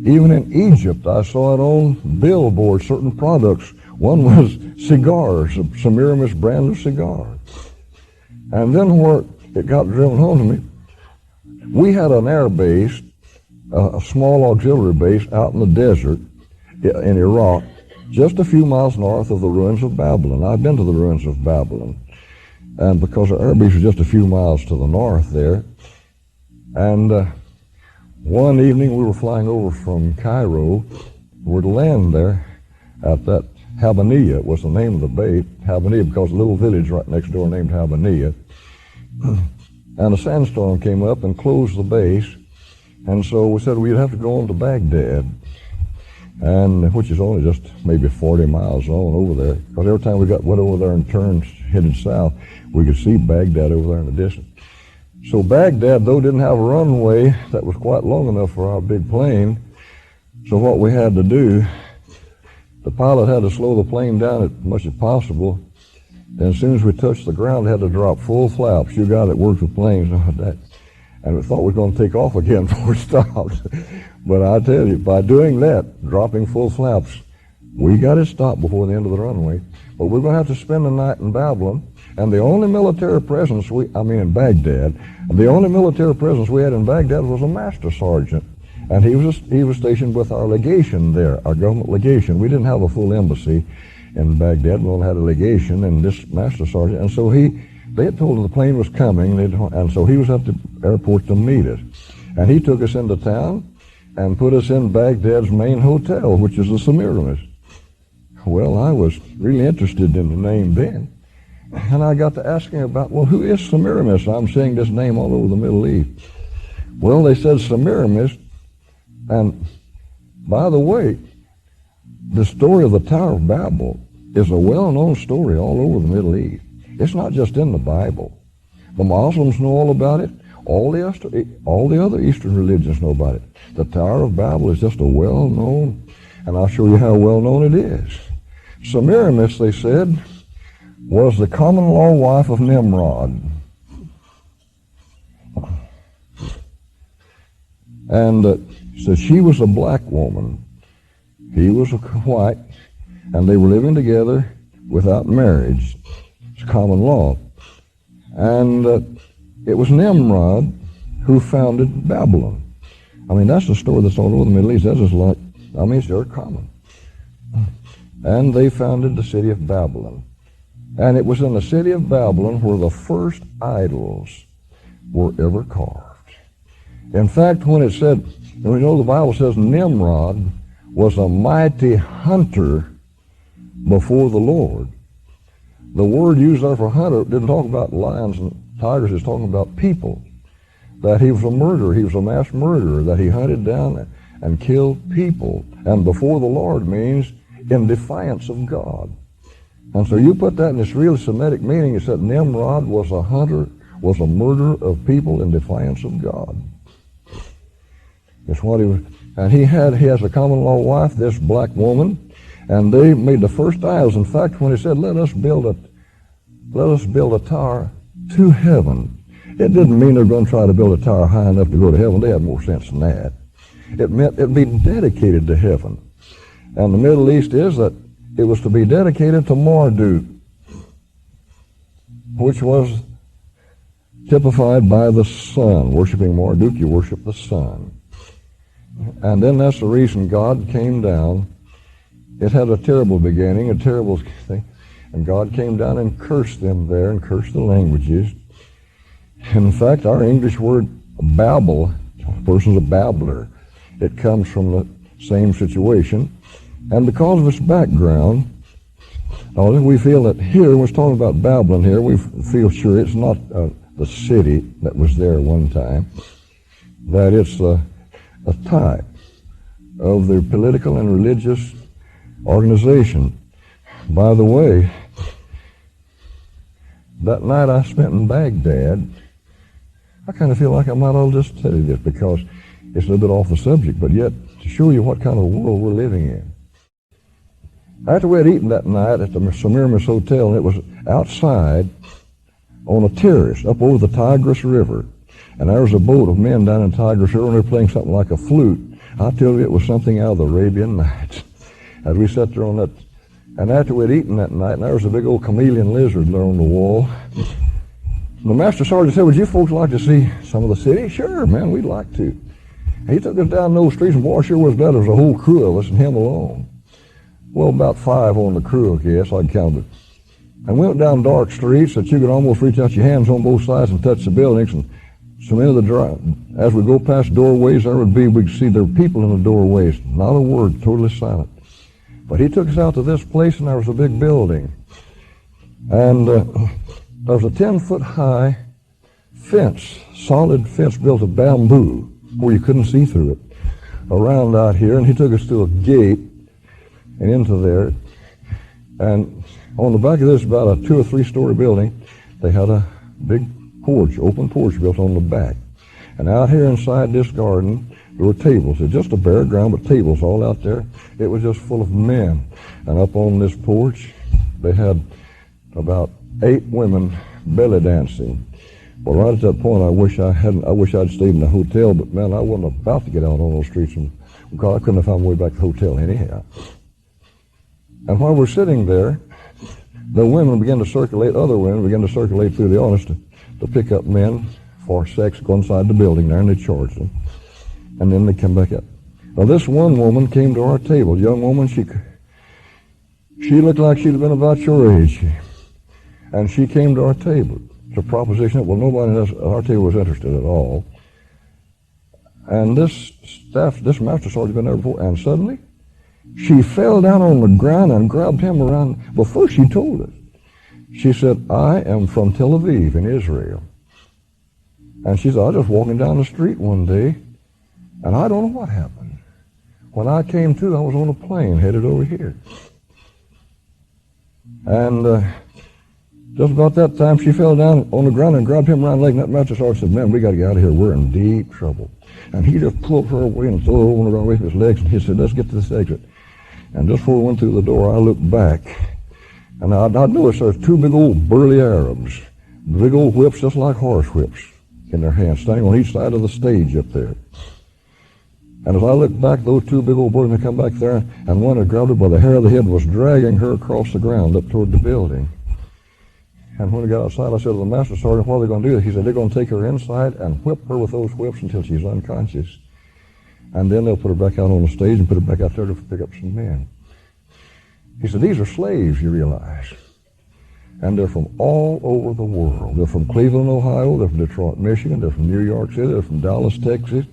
Even in Egypt, I saw it on billboards, certain products. One was cigars, a Semiramis brand of cigars. And then where it got driven home to me, we had an air base, a small auxiliary base out in the desert in Iraq, just a few miles north of the ruins of Babylon. I've been to the ruins of Babylon. And because our air base was just a few miles to the north there. And one evening we were flying over from Cairo. We were to land there at that Habaniya was the name of the base. Habaniya, because a little village right next door named Habaniya. And a sandstorm came up and closed the base. And so we said we'd have to go on to Baghdad, and which is only just maybe 40 miles on over there. Because every time we went over there and turned, headed south, we could see Baghdad over there in the distance. So Baghdad, though, didn't have a runway that was quite long enough for our big plane. So what we had to do, the pilot had to slow the plane down as much as possible. And as soon as we touched the ground, it had to drop full flaps. You got it, worked with planes like that. And we thought we were going to take off again before we stopped. But I tell you, by doing that, dropping full flaps, we got it stopped before the end of the runway. But we're going to have to spend the night in Babylon. And the only military presence in Baghdad, the only military presence we had in Baghdad was a master sergeant. And he was stationed with our legation there, our government legation. We didn't have a full embassy in Baghdad. We only had a legation and this master sergeant. And so they had told him the plane was coming, and so he was at the airport to meet us. And he took us into town and put us in Baghdad's main hotel, which is the Semiramis. Well, I was really interested in the name then. And I got to asking about, well, who is Semiramis? I'm seeing this name all over the Middle East. Well, they said Semiramis, and by the way, the story of the Tower of Babel is a well-known story all over the Middle East. It's not just in the Bible. The Muslims know all about it. All the other Eastern religions know about it. The Tower of Babel is just a well-known, and I'll show you how well-known it is. Semiramis, they said, was the common-law wife of Nimrod. And so she was a black woman. He was a white, and they were living together without marriage. It's common law. And it was Nimrod who founded Babylon. I mean, that's the story that's all over the Middle East. That's just like, it's very common. And they founded the city of Babylon. And it was in the city of Babylon where the first idols were ever carved. In fact, when it said, and we know the Bible says Nimrod was a mighty hunter before the Lord. The word used there for hunter didn't talk about lions and tigers, it's talking about people. That he was a murderer, he was a mass murderer, that he hunted down and killed people. And before the Lord means in defiance of God. And so you put that in its real Semitic meaning, it said Nimrod was a hunter, was a murderer of people in defiance of God. It's what he was. And he has a common law wife, this black woman, and they made the first idols. In fact, when he said, let us build a tower to heaven, it didn't mean they're going to try to build a tower high enough to go to heaven. They had more sense than that. It meant it'd be dedicated to heaven. And the Middle East is that it was to be dedicated to Marduk, which was typified by the sun. Worshiping Marduk, you worship the sun. And then that's the reason God came down. It had a terrible beginning, a terrible thing. And God came down and cursed them there and cursed the languages. And in fact, our English word babble, a person's a babbler. It comes from the same situation. And because of its background, we feel that here, when we're talking about Babylon here, we feel sure it's not the city that was there one time, that it's a type of the political and religious organization. By the way, that night I spent in Baghdad, I kind of feel like I might all just tell you this because it's a little bit off the subject, but yet to show you what kind of world we're living in. After we had eaten that night at the Semiramis Hotel, and it was outside on a terrace up over the Tigris River, and there was a boat of men down in Tigris River, and they were playing something like a flute, I tell you, it was something out of the Arabian Nights. As we sat there on that, and after we'd eaten that night, and there was a big old chameleon lizard there on the wall. The master sergeant said, would you folks like to see some of the city? Sure, man, we'd like to. He took us down those streets, and boy, sure was glad there was a whole crew of us and him alone. Well, about 5 on the crew, I guess, I counted. And we went down dark streets that you could almost reach out your hands on both sides and touch the buildings. And so into the drive, as we go past doorways, there would be, we'd see there were people in the doorways, not a word, totally silent. But he took us out to this place, and there was a big building. And there was a 10-foot high fence, solid fence built of bamboo, where you couldn't see through it, around out here. And he took us to a gate and into there. And on the back of this, about a 2 or 3 story building, they had a big porch, open porch built on the back. And out here inside this garden, there were tables. It was just a bare ground, but tables all out there. It was just full of men. And up on this porch, they had about 8 women belly dancing. Well, right at that point, I wish I'd stayed in the hotel, but man, I wasn't about to get out on those streets, because I couldn't have found my way back to the hotel anyhow. And while we're sitting there, the women began to circulate, other women began to circulate through the audience to pick up men for sex, go inside the building there, and they charged them. And then they come back up. Well, this one woman came to our table, young woman, she looked like she'd been about your age. And she came to our table. It's a proposition that, well, nobody at our table was interested at all. And this master sergeant had been there before, and suddenly she fell down on the ground and grabbed him around. Well, first she told us. She said, I am from Tel Aviv in Israel. And she said, I was just walking down the street one day, and I don't know what happened. When I came to, I was on a plane headed over here. And just about that time, she fell down on the ground and grabbed him around the leg, and that master sergeant said, man, we got to get out of here. We're in deep trouble. And he just pulled her away and threw her over the ground with his legs, and he said, let's get to this exit. And just before we went through the door, I looked back, and I noticed there was 2 big old burly Arabs, big old whips just like horse whips in their hands, standing on each side of the stage up there. And as I looked back, those 2 big old boys had come back there, and one had grabbed her by the hair of the head, was dragging her across the ground up toward the building. And when we got outside, I said to the master sergeant, what are they going to do? He said, they're going to take her inside and whip her with those whips until she's unconscious. And then they'll put her back out on the stage and put her back out there to pick up some men. He said, these are slaves, you realize. And they're from all over the world. They're from Cleveland, Ohio. They're from Detroit, Michigan. They're from New York City. They're from Dallas, Texas.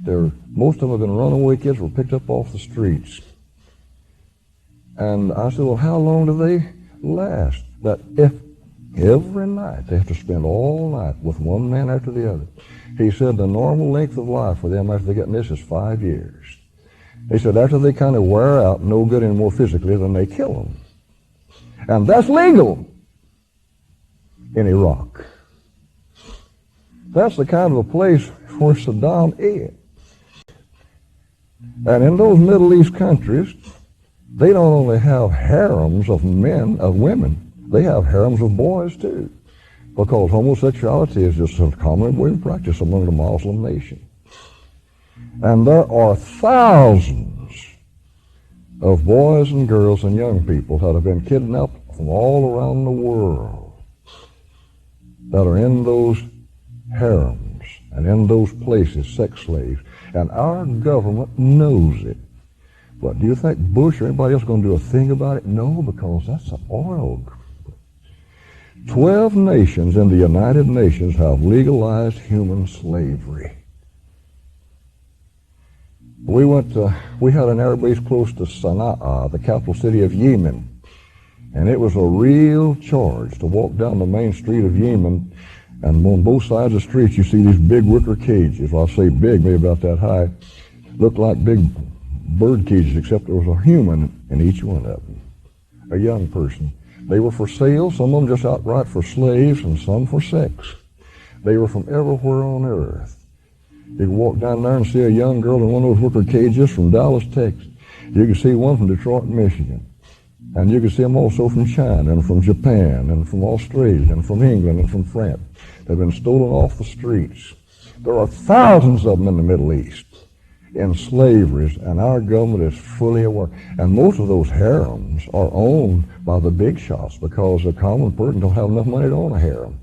Most of them have been runaway kids, were picked up off the streets. And I said, well, how long do they last? That if every night they have to spend all night with one man after the other. He said the normal length of life for them after they get in this is 5 years. He said after they kind of wear out, no good anymore physically, then they kill them. And that's legal in Iraq. That's the kind of a place where Saddam is. And in those Middle East countries, they don't only have harems of men, of women, they have harems of boys too, because homosexuality is just a common way of practice among the Muslim nation. And there are thousands of boys and girls and young people that have been kidnapped from all around the world that are in those harems and in those places, sex slaves. And our government knows it. But do you think Bush or anybody else is going to do a thing about it? No, because that's an oil. 12 nations in the United Nations have legalized human slavery. We had an air base close to Sana'a, the capital city of Yemen, and it was a real charge to walk down the main street of Yemen, and on both sides of the street you see these big wicker cages. Well, I'll say big, maybe about that high, looked like big bird cages, except there was a human in each one of them, a young person. They were for sale, some of them just outright for slaves, and some for sex. They were from everywhere on earth. You could walk down there and see a young girl in one of those wicker cages from Dallas, Texas. You could see one from Detroit, Michigan. And you could see them also from China and from Japan and from Australia and from England and from France. They've been stolen off the streets. There are thousands of them in the Middle East. in slavery, and our government is fully aware. And most of those harems are owned by the big shots because the common person don't have enough money to own a harem.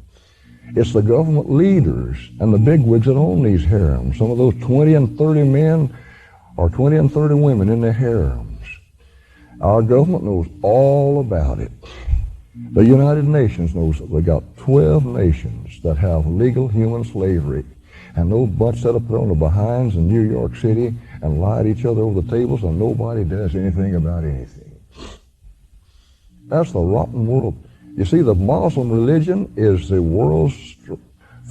It's the government leaders and the bigwigs that own these harems. Some of those 20 and 30 men or 20 and 30 women in their harems. Our government knows all about it. The United Nations knows that we got 12 nations that have legal human slavery. And those butts set up there on the behinds in New York City and lie to each other over the tables, and nobody does anything about anything. That's the rotten world. You see, the Muslim religion is the world's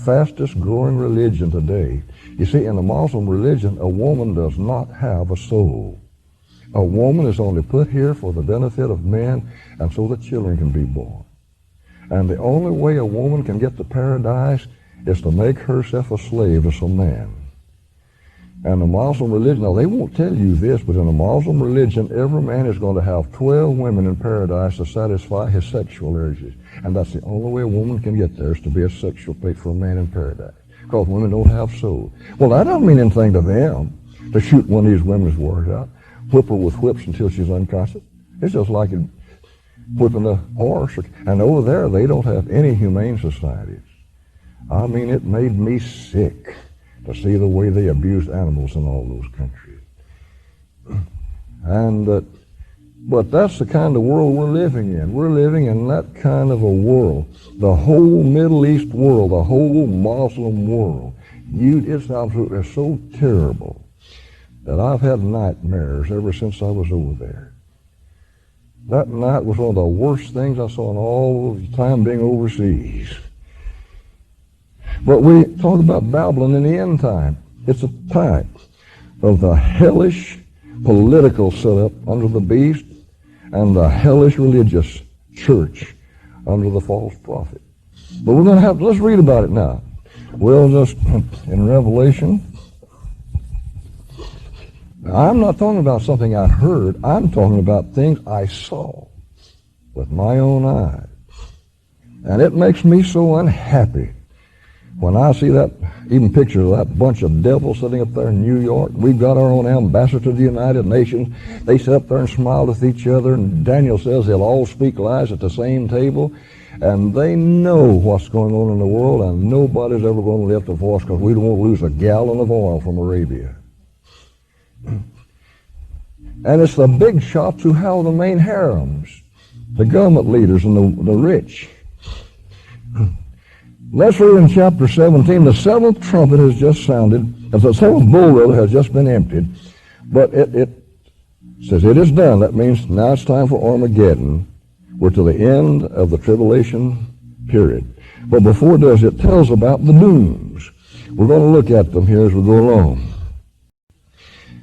fastest growing religion today. You see, in the Muslim religion, a woman does not have a soul. A woman is only put here for the benefit of men and so that children can be born. And the only way a woman can get to paradise is to make herself a slave to some man. And the Muslim religion, now they won't tell you this, but in the Muslim religion, every man is going to have 12 women in paradise to satisfy his sexual urges. And that's the only way a woman can get there, is to be a sexual bait for a man in paradise. Because women don't have souls. Well, that doesn't mean anything to them, to shoot one of these women's words out, whip her with whips until she's unconscious. It's just like whipping a horse. And over there, they don't have any humane societies. I mean, it made me sick to see the way they abused animals in all those countries. And but that's the kind of world we're living in. We're living in that kind of a world. The whole Middle East world, the whole Muslim world, it's absolutely so terrible that I've had nightmares ever since I was over there. That night was one of the worst things I saw in all of the time being overseas. But we talk about Babylon in the end time. It's a type of the hellish political setup under the beast and the hellish religious church under the false prophet. But we're going to let's read about it now. Well, just in Revelation, I'm not talking about something I heard. I'm talking about things I saw with my own eyes. And it makes me so unhappy when I see that, even pictures of that bunch of devils sitting up there in New York. We've got our own ambassador to the United Nations. They sit up there and smile with each other, and Daniel says they'll all speak lies at the same table. And they know what's going on in the world, and nobody's ever going to lift a voice because we don't want to lose a gallon of oil from Arabia. And it's the big shots who have the main harems, the government leaders and the rich. Let's read in chapter 17. The seventh trumpet has just sounded. The seventh bowl rather has just been emptied. But it says it is done. That means now it's time for Armageddon. We're to the end of the tribulation period. But before it does, it tells about the dooms. We're going to look at them here as we go along.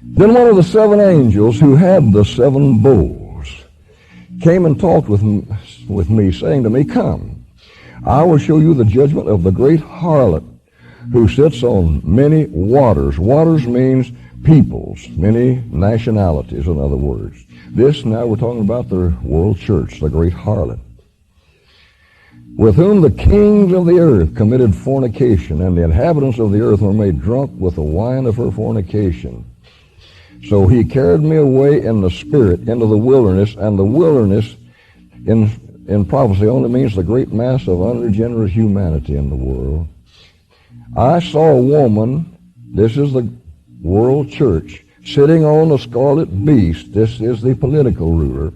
Then one of the seven angels who had the seven bowls came and talked with me, saying to me, "Come, I will show you the judgment of the great harlot who sits on many waters." Waters means peoples, many nationalities, in other words. This, now we're talking about the world church, the great harlot, with whom the kings of the earth committed fornication, and the inhabitants of the earth were made drunk with the wine of her fornication. So he carried me away in the spirit into the wilderness, and the wilderness in prophecy only means the great mass of unregenerate humanity in the world. I saw a woman, this is the world church, sitting on a scarlet beast. This is the political ruler,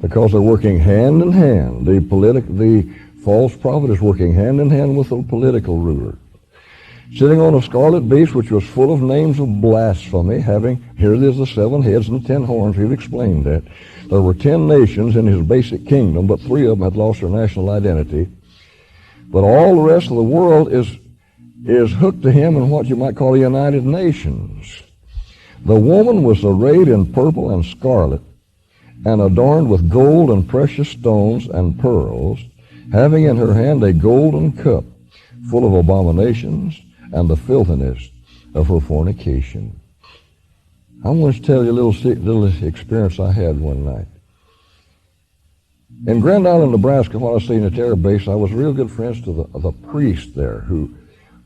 because they're working hand in hand. The false prophet is working hand in hand with the political ruler. Sitting on a scarlet beast, which was full of names of blasphemy, here it is, the 7 heads and the 10 horns. We've explained that. There were 10 nations in his basic kingdom, but 3 of them had lost their national identity. But all the rest of the world is hooked to him in what you might call the United Nations. The woman was arrayed in purple and scarlet, and adorned with gold and precious stones and pearls, having in her hand a golden cup full of abominations and the filthiness of her fornication. I want to tell you a little experience I had one night. In Grand Island, Nebraska, while I was staying at the Air Base, I was real good friends to the priest there who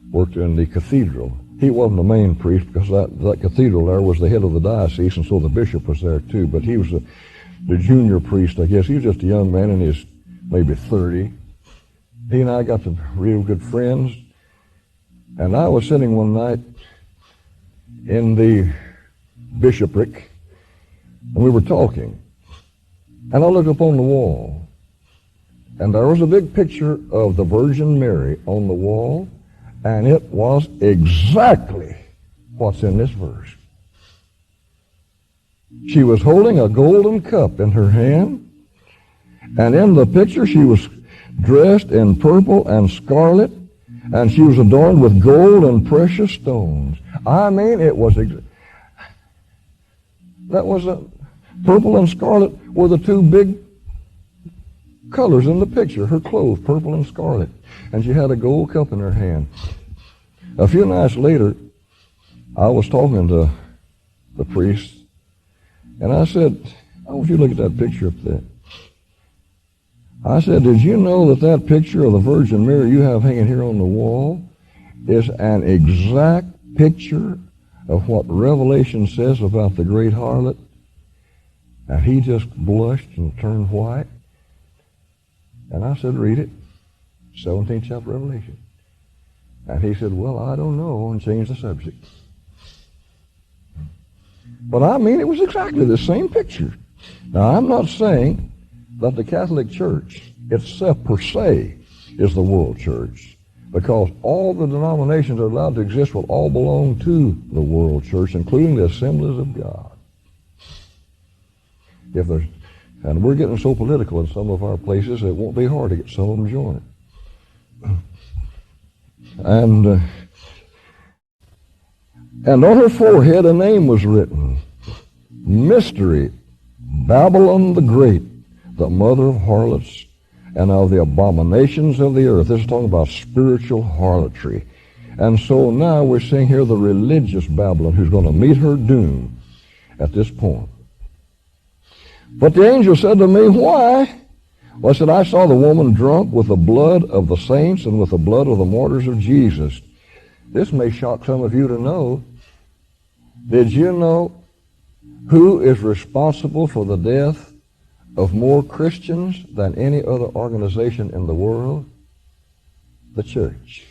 worked in the cathedral. he wasn't the main priest because that cathedral there was the head of the diocese, and so the bishop was there too. But he was the junior priest, I guess. He was just a young man in his maybe 30. He and I got to be real good friends. And I was sitting one night in the bishopric, and we were talking. And I looked up on the wall, and there was a big picture of the Virgin Mary on the wall, and it was exactly what's in this verse. She was holding a golden cup in her hand, and in the picture she was dressed in purple and scarlet, and she was adorned with gold and precious stones. I mean, it was purple and scarlet were the two big colors in the picture. Her clothes, purple and scarlet, and she had a gold cup in her hand. A few nights later, I was talking to the priest, and I said, I want you to look at that picture up there. I said, did you know that picture of the Virgin Mary you have hanging here on the wall is an exact picture of what Revelation says about the great harlot? And he just blushed and turned white. And I said, read it. 17th chapter of Revelation. And he said, well, I don't know, and changed the subject. But I mean, it was exactly the same picture. Now, I'm not saying that the Catholic Church itself per se is the world church, because all the denominations that are allowed to exist will all belong to the world church, including the Assemblies of God. And we're getting so political in some of our places, it won't be hard to get some of them joined. And on her forehead a name was written, Mystery, Babylon the Great, the mother of harlots and of the abominations of the earth. This is talking about spiritual harlotry. And so now we're seeing here the religious Babylon who's going to meet her doom at this point. But the angel said to me, why? Well, I said, I saw the woman drunk with the blood of the saints and with the blood of the martyrs of Jesus. This may shock some of you to know. Did you know who is responsible for the death of more Christians than any other organization in the world? The church.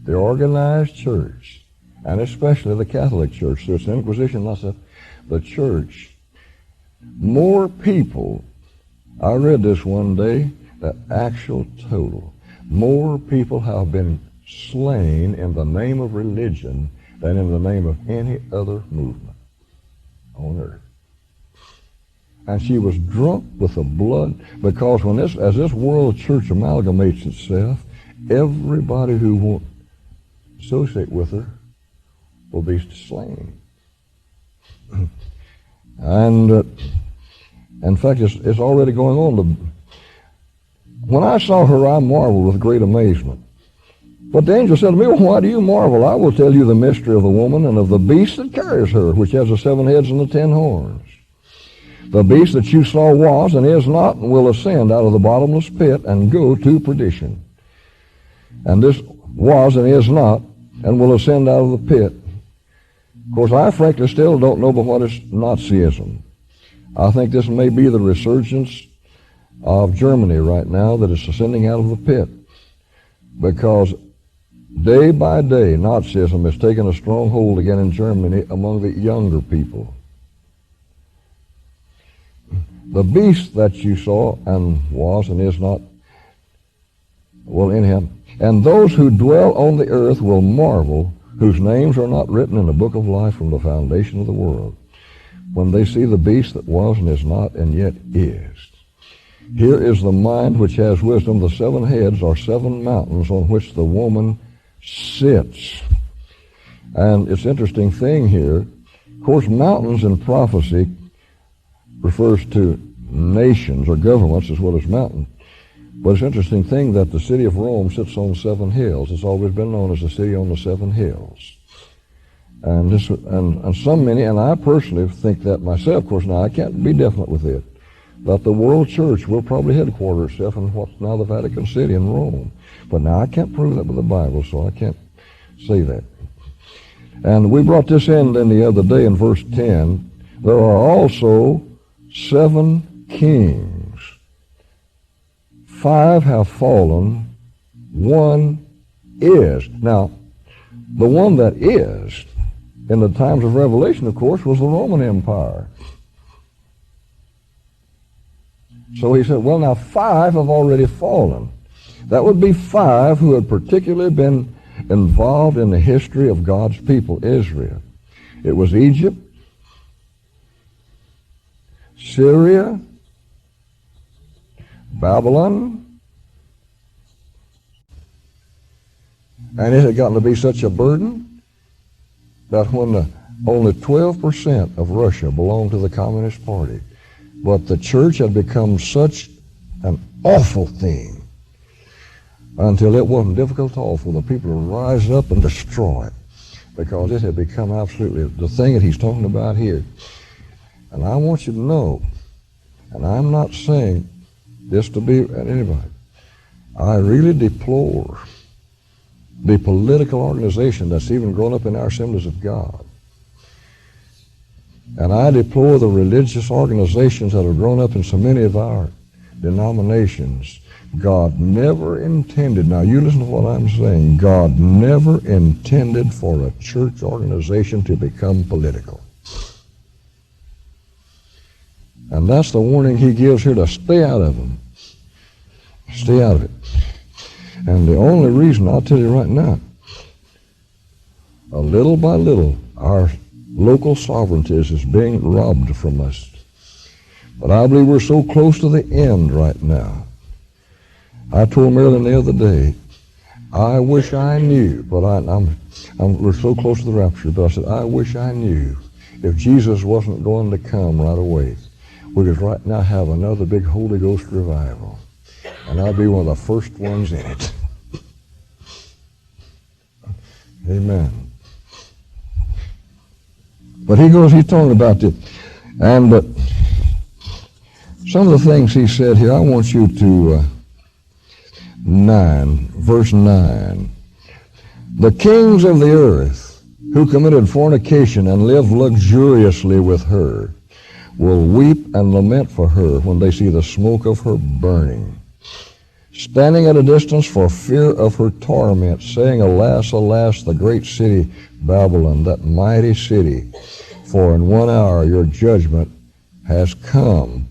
The organized church, and especially the Catholic Church. So it's the Inquisition, not the church. More people, I read this one day, the actual total, more people have been slain in the name of religion than in the name of any other movement on earth. And she was drunk with the blood, because as this world church amalgamates itself, everybody who won't associate with her will be slain. And in fact, it's already going on. When I saw her, I marveled with great amazement. But the angel said to me, well, why do you marvel? I will tell you the mystery of the woman and of the beast that carries her, which has the 7 heads and the 10 horns. The beast that you saw was and is not, and will ascend out of the bottomless pit and go to perdition. And this was and is not, and will ascend out of the pit. Of course, I frankly still don't know but what is Nazism. I think this may be the resurgence of Germany right now that is ascending out of the pit, because day by day Nazism has taken a strong hold again in Germany among the younger people. The beast that you saw and was and is not will in him, and those who dwell on the earth will marvel, whose names are not written in the book of life from the foundation of the world, when they see the beast that was and is not and yet is. Here is the mind which has wisdom. The 7 heads are 7 mountains on which the woman sits. And it's an interesting thing here. Of course, mountains in prophecy refers to nations or governments as well as mountains. But it's an interesting thing that the city of Rome sits on 7 hills. It's always been known as the city on the 7 hills. And some many, and I personally think that myself, of course, now I can't be definite with it, that the world church will probably headquarter itself in what's now the Vatican City in Rome. But now I can't prove that with the Bible, so I can't say that. And we brought this in the other day in verse 10. There are also 7 kings. 5 have fallen, 1 is. Now, the one that is, in the times of Revelation, of course, was the Roman Empire. So he said, well, now 5 have already fallen. That would be 5 who had particularly been involved in the history of God's people, Israel. It was Egypt, Syria, Babylon, and it had gotten to be such a burden that when only 12% of Russia belonged to the Communist Party, but the church had become such an awful thing until it wasn't difficult at all for the people to rise up and destroy it, because it had become absolutely the thing that he's talking about here. And I want you to know, and I'm not saying this to be at anybody, I really deplore the political organization that's even grown up in our Assemblies of God. And I deplore the religious organizations that have grown up in so many of our denominations. God never intended, now you listen to what I'm saying, God never intended for a church organization to become political. And that's the warning he gives here, to stay out of them. Stay out of it. And the only reason, I'll tell you right now, a little by little, our local sovereignty is being robbed from us. But I believe we're so close to the end right now. I told Marilyn the other day, I wish I knew, but we're so close to the rapture, but I said, I wish I knew if Jesus wasn't going to come right away, we could right now have another big Holy Ghost revival, and I'd be one of the first ones in it. Amen. But he's talking about it. And some of the things he said here, I want you to, verse 9. The kings of the earth who committed fornication and lived luxuriously with her will weep and lament for her when they see the smoke of her burning, standing at a distance for fear of her torment, saying, Alas, alas, the great city Babylon, that mighty city, for in 1 hour your judgment has come.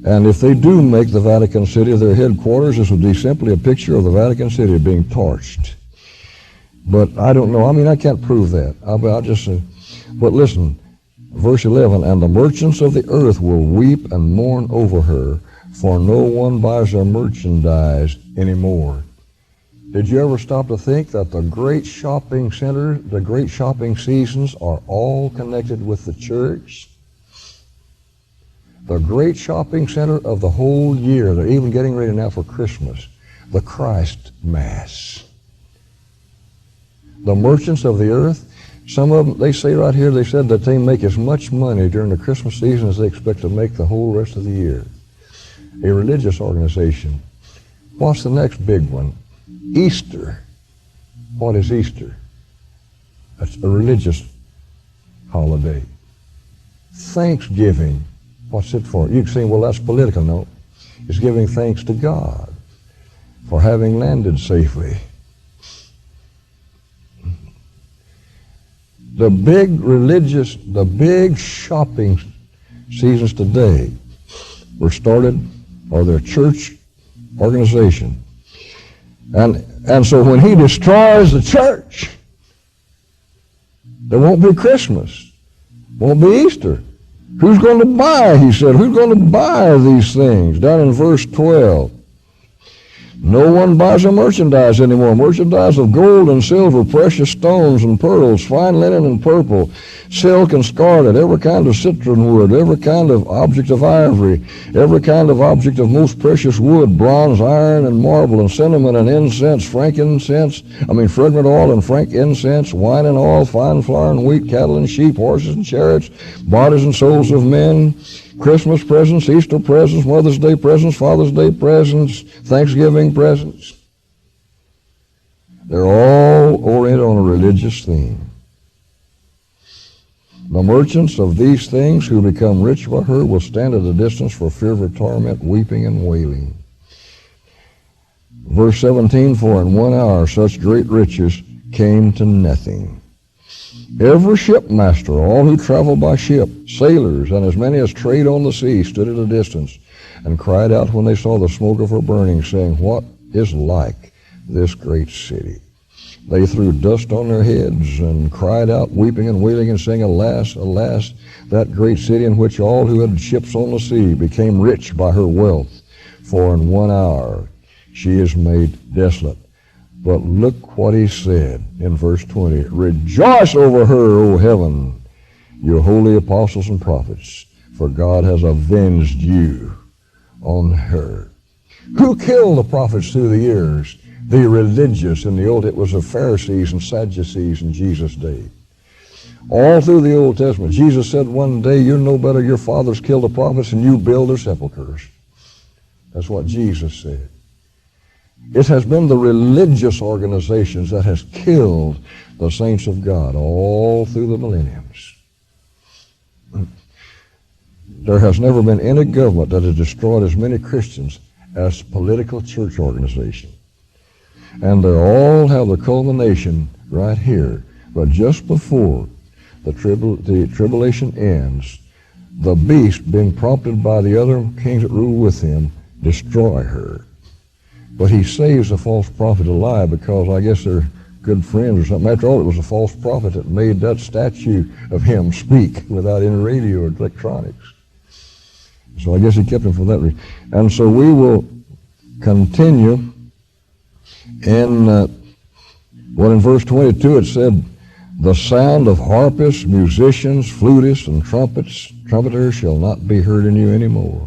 And if they do make the Vatican City their headquarters, this would be simply a picture of the Vatican City being torched. But I don't know. I mean, I can't prove that. I'll just say, but listen, verse 11, and the merchants of the earth will weep and mourn over her, for no one buys their merchandise anymore. Did you ever stop to think that the great shopping centers, the great shopping seasons are all connected with the church? The great shopping center of the whole year, they're even getting ready now for Christmas, the Christ Mass. The merchants of the earth, some of them, they say right here, they said that they make as much money during the Christmas season as they expect to make the whole rest of the year. A religious organization. What's the next big one? Easter. What is Easter? That's a religious holiday. Thanksgiving. What's it for? You can say, well, that's political. No. It's giving thanks to God for having landed safely. The big shopping seasons today were started, or their church organization. And so when he destroys the church, there won't be Christmas, won't be Easter. Who's going to buy, he said, who's going to buy these things? Down in verse 12. No one buys a merchandise anymore. Merchandise of gold and silver, precious stones and pearls, fine linen and purple, silk and scarlet, every kind of citron wood, every kind of object of ivory, every kind of object of most precious wood, bronze, iron, and marble, and cinnamon and incense, fragrant oil and frank incense, wine and oil, fine flour and wheat, cattle and sheep, horses and chariots, bodies and souls of men, Christmas presents, Easter presents, Mother's Day presents, Father's Day presents, Thanksgiving presents. They're all oriented on a religious theme. The merchants of these things who become rich by her will stand at a distance for fear of her torment, weeping and wailing. Verse 17, for in 1 hour such great riches came to nothing. Every shipmaster, all who travel by ship, sailors, and as many as trade on the sea, stood at a distance and cried out when they saw the smoke of her burning, saying, what is like this great city? They threw dust on their heads and cried out, weeping and wailing and saying, alas, alas, that great city in which all who had ships on the sea became rich by her wealth. For in 1 hour she is made desolate. But look what he said in verse 20. Rejoice over her, O heaven, you holy apostles and prophets, for God has avenged you on her. Who killed the prophets through the years? The religious in the Old, it was the Pharisees and Sadducees in Jesus' day. All through the Old Testament, Jesus said one day, you're no better, your fathers killed the prophets and you build their sepulchres. That's what Jesus said. It has been the religious organizations that has killed the saints of God all through the millenniums. There has never been any government that has destroyed as many Christians as political church organization. And they all have the culmination right here. But just before the tribulation ends, the beast, being prompted by the other kings that rule with him, destroy her. But he saves the false prophet alive because I guess they're good friends or something. After all, it was a false prophet that made that statue of him speak without any radio or electronics. So I guess he kept him for that reason. And so we will continue in, in verse 22 it said, the sound of harpists, musicians, flutists, and trumpeters shall not be heard in you anymore.